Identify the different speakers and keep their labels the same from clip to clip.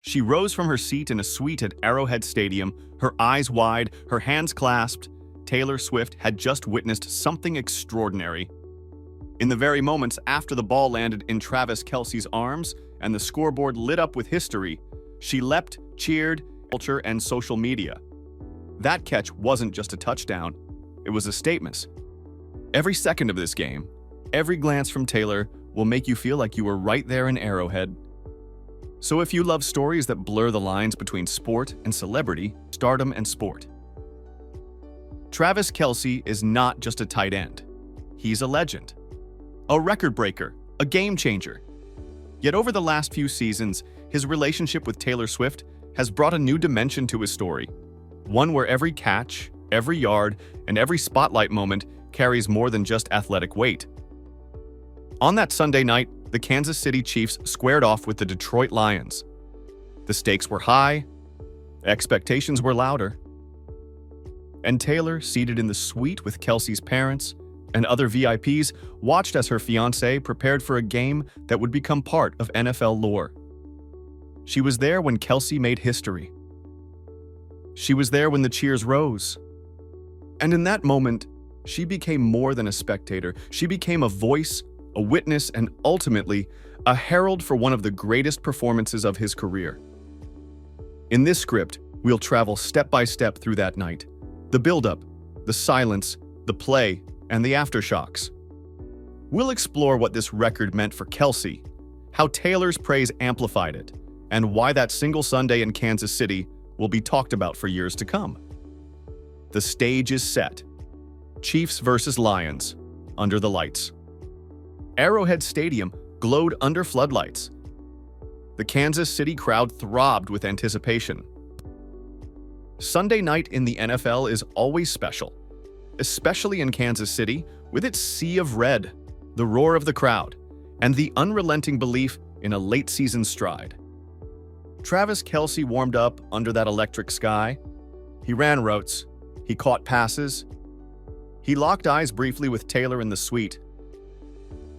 Speaker 1: She rose from her seat in a suite at Arrowhead Stadium, her eyes wide, her hands clasped. Taylor Swift had just witnessed something extraordinary. In the very moments after the ball landed in Travis Kelce's arms and the scoreboard lit up with history, she leapt, cheered, culture, and social media. That catch wasn't just a touchdown, it was a statement. Every second of this game, every glance from Taylor will make you feel like you were right there in Arrowhead. So if you love stories that blur the lines between sport and celebrity, stardom and sport, Travis Kelce is not just a tight end. He's a legend, a record breaker, a game changer. Yet over the last few seasons, his relationship with Taylor Swift has brought a new dimension to his story, one where every catch, every yard, and every spotlight moment carries more than just athletic weight. On that Sunday night, the Kansas City Chiefs squared off with the Detroit Lions. The stakes were high, expectations were louder, and Taylor, seated in the suite with Kelce's parents and other VIPs, watched as her fiancé prepared for a game that would become part of NFL lore. She was there when Kelce made history. She was there when the cheers rose. And in that moment, she became more than a spectator. She became a voice, a witness, and ultimately, a herald for one of the greatest performances of his career. In this script, we'll travel step by step through that night. The build-up, the silence, the play, and the aftershocks. We'll explore what this record meant for Kelce, how Taylor's praise amplified it, and why that single Sunday in Kansas City will be talked about for years to come. The stage is set. Chiefs versus Lions, under the lights. Arrowhead Stadium glowed under floodlights. The Kansas City crowd throbbed with anticipation. Sunday night in the NFL is always special, especially in Kansas City, with its sea of red, the roar of the crowd, and the unrelenting belief in a late-season stride. Travis Kelce warmed up under that electric sky. He ran routes. He caught passes. He locked eyes briefly with Taylor in the suite.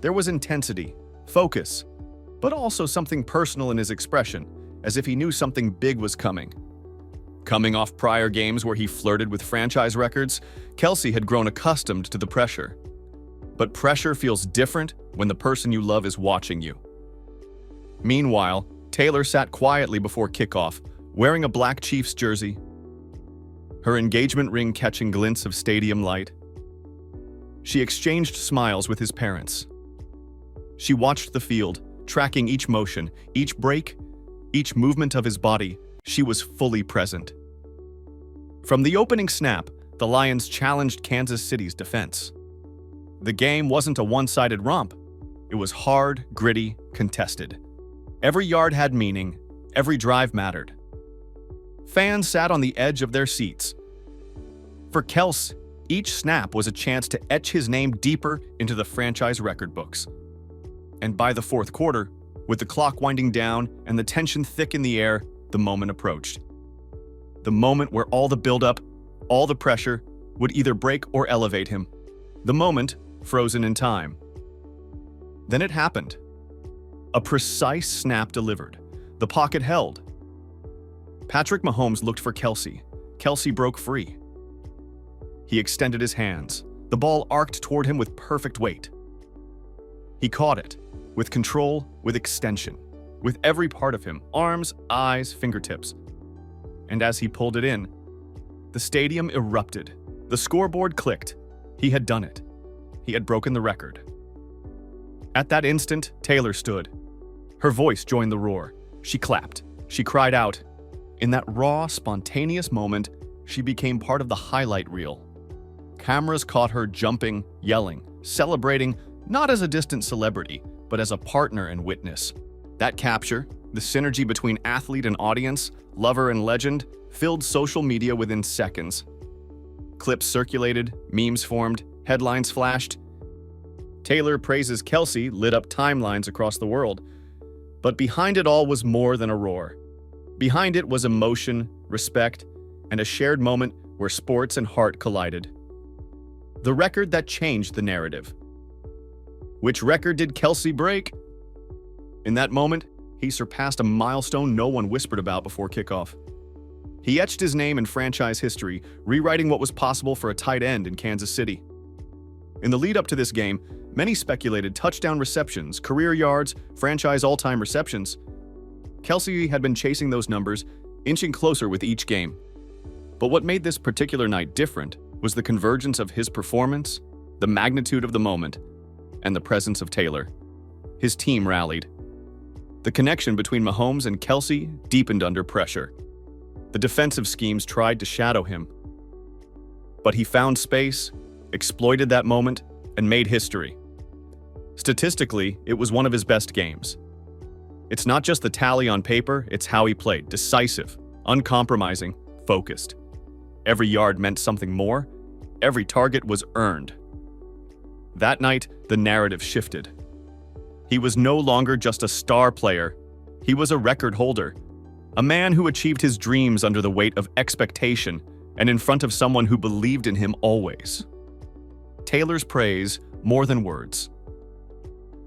Speaker 1: There was intensity, focus, but also something personal in his expression, as if he knew something big was coming. Coming off prior games where he flirted with franchise records, Kelce had grown accustomed to the pressure. But pressure feels different when the person you love is watching you. Meanwhile, Taylor sat quietly before kickoff, wearing a black Chiefs jersey, her engagement ring catching glints of stadium light. She exchanged smiles with his parents. She watched the field, tracking each motion, each break, each movement of his body. She was fully present. From the opening snap, the Lions challenged Kansas City's defense. The game wasn't a one-sided romp. It was hard, gritty, contested. Every yard had meaning, every drive mattered. Fans sat on the edge of their seats. For Kelce, each snap was a chance to etch his name deeper into the franchise record books. And by the fourth quarter, with the clock winding down and the tension thick in the air, the moment approached. The moment where all the buildup, all the pressure, would either break or elevate him. The moment frozen in time. Then it happened. A precise snap delivered. The pocket held. Patrick Mahomes looked for Kelce. Kelce broke free. He extended his hands. The ball arced toward him with perfect weight. He caught it, with control, with extension, with every part of him, arms, eyes, fingertips. And as he pulled it in, the stadium erupted. The scoreboard clicked. He had done it. He had broken the record. At that instant, Taylor stood. Her voice joined the roar. She clapped. She cried out. In that raw, spontaneous moment, she became part of the highlight reel. Cameras caught her jumping, yelling, celebrating, not as a distant celebrity, but as a partner and witness. That capture, the synergy between athlete and audience, lover and legend, filled social media within seconds. Clips circulated, memes formed, headlines flashed. Taylor praises Kelce lit up timelines across the world. But behind it all was more than a roar. Behind it was emotion, respect, and a shared moment where sports and heart collided. The record that changed the narrative. Which record did Kelce break? In that moment, he surpassed a milestone no one whispered about before kickoff. He etched his name in franchise history, rewriting what was possible for a tight end in Kansas City. In the lead-up to this game, many speculated touchdown receptions, career yards, franchise all-time receptions. Kelce had been chasing those numbers, inching closer with each game. But what made this particular night different was the convergence of his performance, the magnitude of the moment, and the presence of Taylor. His team rallied. The connection between Mahomes and Kelce deepened under pressure. The defensive schemes tried to shadow him. But he found space, exploited that moment, and made history. Statistically, it was one of his best games. It's not just the tally on paper, it's how he played. Decisive, uncompromising, focused. Every yard meant something more. Every target was earned. That night, the narrative shifted. He was no longer just a star player. He was a record holder. A man who achieved his dreams under the weight of expectation and in front of someone who believed in him always. Taylor's praise, more than words.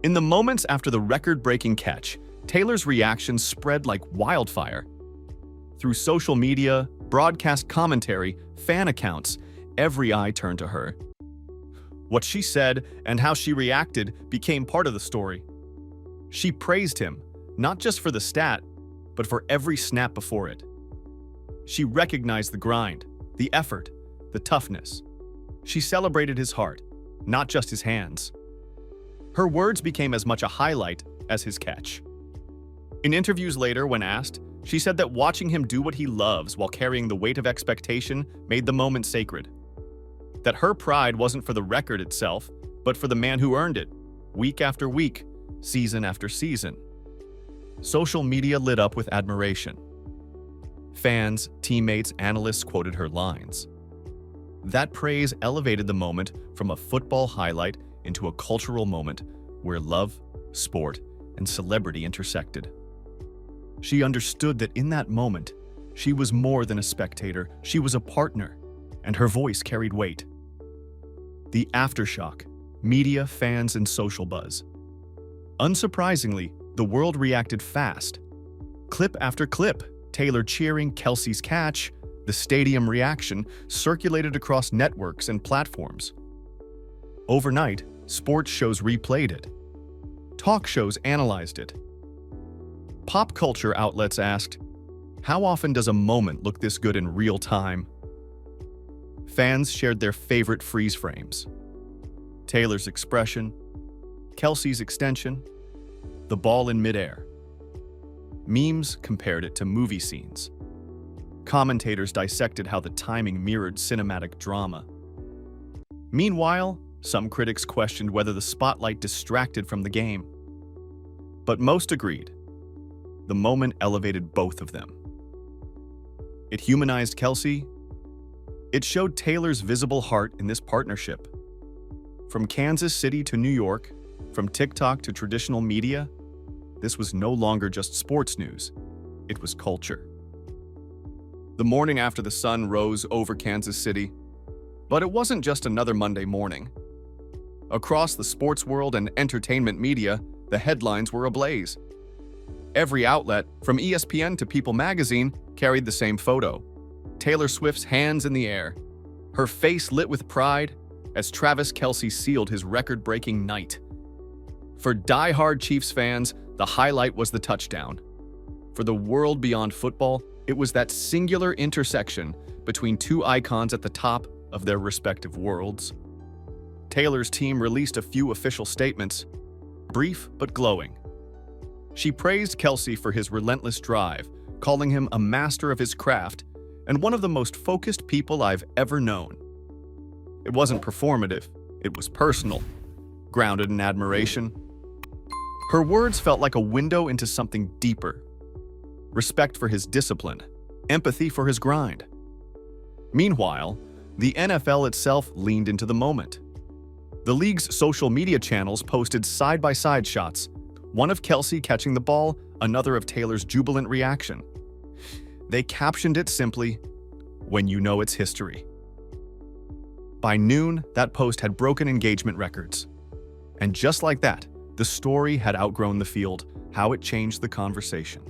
Speaker 1: In the moments after the record-breaking catch, Taylor's reaction spread like wildfire. Through social media, broadcast commentary, fan accounts, every eye turned to her. What she said and how she reacted became part of the story. She praised him, not just for the stat, but for every snap before it. She recognized the grind, the effort, the toughness. She celebrated his heart, not just his hands. Her words became as much a highlight as his catch. In interviews later, when asked, she said that watching him do what he loves while carrying the weight of expectation made the moment sacred. That her pride wasn't for the record itself, but for the man who earned it, week after week, season after season. Social media lit up with admiration. Fans, teammates, analysts quoted her lines. That praise elevated the moment from a football highlight into a cultural moment where love, sport, and celebrity intersected. She understood that in that moment, she was more than a spectator, she was a partner, and her voice carried weight. The aftershock, media, fans, and social buzz. Unsurprisingly, the world reacted fast. Clip after clip, Taylor cheering Kelce's catch, the stadium reaction circulated across networks and platforms. Overnight, sports shows replayed it. Talk shows analyzed it. Pop culture outlets asked, how often does a moment look this good in real time? Fans shared their favorite freeze frames. Taylor's expression, Kelce's extension, the ball in midair. Memes compared it to movie scenes. Commentators dissected how the timing mirrored cinematic drama. Meanwhile, some critics questioned whether the spotlight distracted from the game. But most agreed. The moment elevated both of them. It humanized Kelce. It showed Taylor's visible heart in this partnership. From Kansas City to New York, from TikTok to traditional media, this was no longer just sports news. It was culture. The morning after the sun rose over Kansas City, but it wasn't just another Monday morning. Across the sports world and entertainment media, the headlines were ablaze. Every outlet, from ESPN to People magazine, carried the same photo. Taylor Swift's hands in the air, her face lit with pride as Travis Kelce sealed his record-breaking night. For die-hard Chiefs fans, the highlight was the touchdown. For the world beyond football, it was that singular intersection between two icons at the top of their respective worlds. Taylor's team released a few official statements, brief but glowing. She praised Kelce for his relentless drive, calling him a master of his craft and one of the most focused people I've ever known. It wasn't performative, it was personal, grounded in admiration. Her words felt like a window into something deeper. Respect for his discipline, empathy for his grind. Meanwhile, the NFL itself leaned into the moment. The league's social media channels posted side-by-side shots, one of Kelce catching the ball, another of Taylor's jubilant reaction. They captioned it simply, "When you know it's history." By noon, that post had broken engagement records. And just like that, The story had outgrown the field, how it changed the conversation.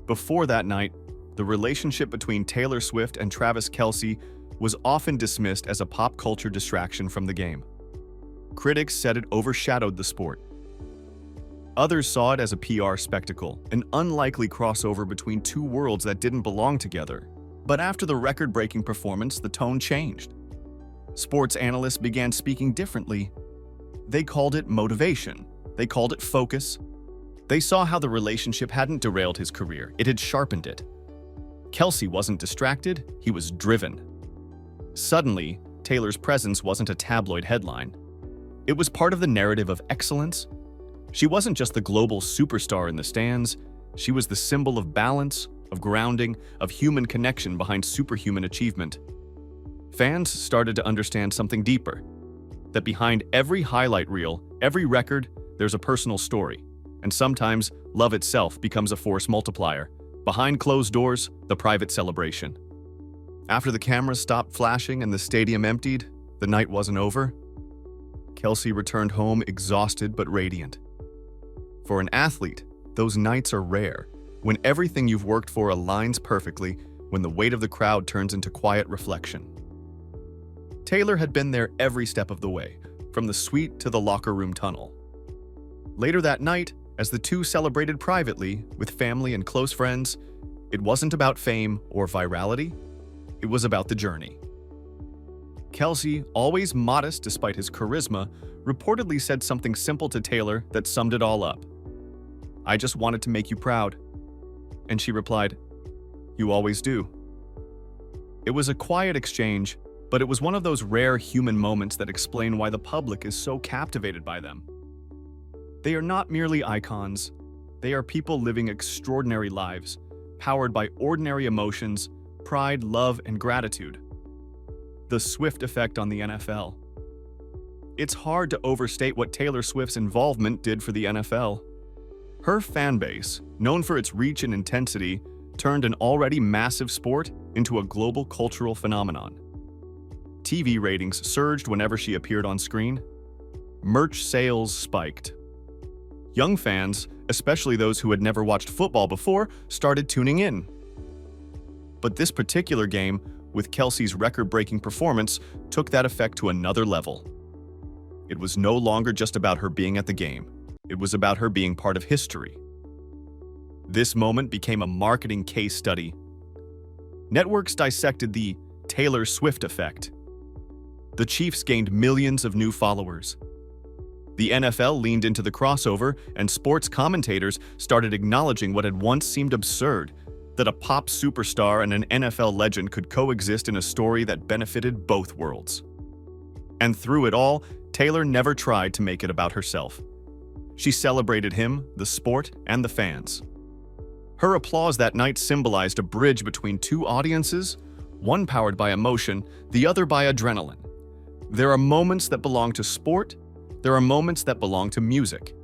Speaker 1: Before that night, the relationship between Taylor Swift and Travis Kelce was often dismissed as a pop culture distraction from the game. Critics said it overshadowed the sport. Others saw it as a PR spectacle, an unlikely crossover between two worlds that didn't belong together. But after the record-breaking performance, the tone changed. Sports analysts began speaking differently. They called it motivation. They called it focus. They saw how the relationship hadn't derailed his career, it had sharpened it. Kelce wasn't distracted, he was driven. Suddenly, Taylor's presence wasn't a tabloid headline. It was part of the narrative of excellence. She wasn't just the global superstar in the stands, she was the symbol of balance, of grounding, of human connection behind superhuman achievement. Fans started to understand something deeper, that behind every highlight reel, every record, there's a personal story. And sometimes, love itself becomes a force multiplier. Behind closed doors, the private celebration. After the cameras stopped flashing and the stadium emptied, the night wasn't over. Kelce returned home exhausted but radiant. For an athlete, those nights are rare, when everything you've worked for aligns perfectly, when the weight of the crowd turns into quiet reflection. Taylor had been there every step of the way, from the suite to the locker room tunnel. Later that night, as the two celebrated privately with family and close friends, it wasn't about fame or virality, it was about the journey. Kelce, always modest despite his charisma, reportedly said something simple to Taylor that summed it all up. "I just wanted to make you proud." And she replied, "You always do." It was a quiet exchange, but it was one of those rare human moments that explain why the public is so captivated by them. They are not merely icons, they are people living extraordinary lives, powered by ordinary emotions, pride, love, and gratitude. The Swift effect on the NFL. It's hard to overstate what Taylor Swift's involvement did for the NFL. Her fan base, known for its reach and intensity, turned an already massive sport into a global cultural phenomenon. TV ratings surged whenever she appeared on screen. Merch sales spiked. Young fans, especially those who had never watched football before, started tuning in. But this particular game, with Kelce's record-breaking performance, took that effect to another level. It was no longer just about her being at the game. It was about her being part of history. This moment became a marketing case study. Networks dissected the Taylor Swift effect. The Chiefs gained millions of new followers. The NFL leaned into the crossover, and sports commentators started acknowledging what had once seemed absurd, that a pop superstar and an NFL legend could coexist in a story that benefited both worlds. And through it all, Taylor never tried to make it about herself. She celebrated him, the sport, and the fans. Her applause that night symbolized a bridge between two audiences, one powered by emotion, the other by adrenaline. There are moments that belong to sport, there are moments that belong to music,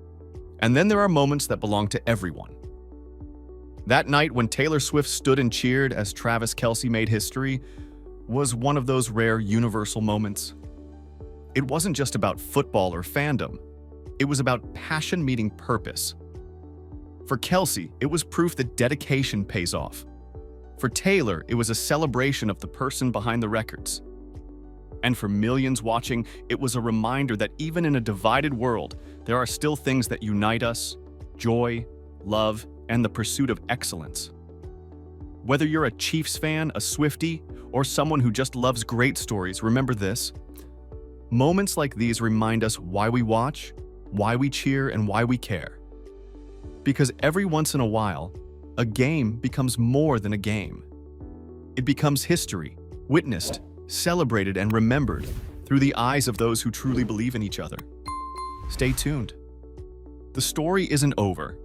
Speaker 1: and then there are moments that belong to everyone. That night when Taylor Swift stood and cheered as Travis Kelce made history was one of those rare universal moments. It wasn't just about football or fandom. It was about passion meeting purpose. For Kelce, it was proof that dedication pays off. For Taylor, it was a celebration of the person behind the records. And for millions watching, it was a reminder that even in a divided world, there are still things that unite us: joy, love, and the pursuit of excellence. Whether you're a Chiefs fan, a Swiftie, or someone who just loves great stories, remember this: moments like these remind us why we watch, why we cheer, and why we care. Because every once in a while, a game becomes more than a game. It becomes history, witnessed, celebrated, and remembered through the eyes of those who truly believe in each other. Stay tuned. The story isn't over,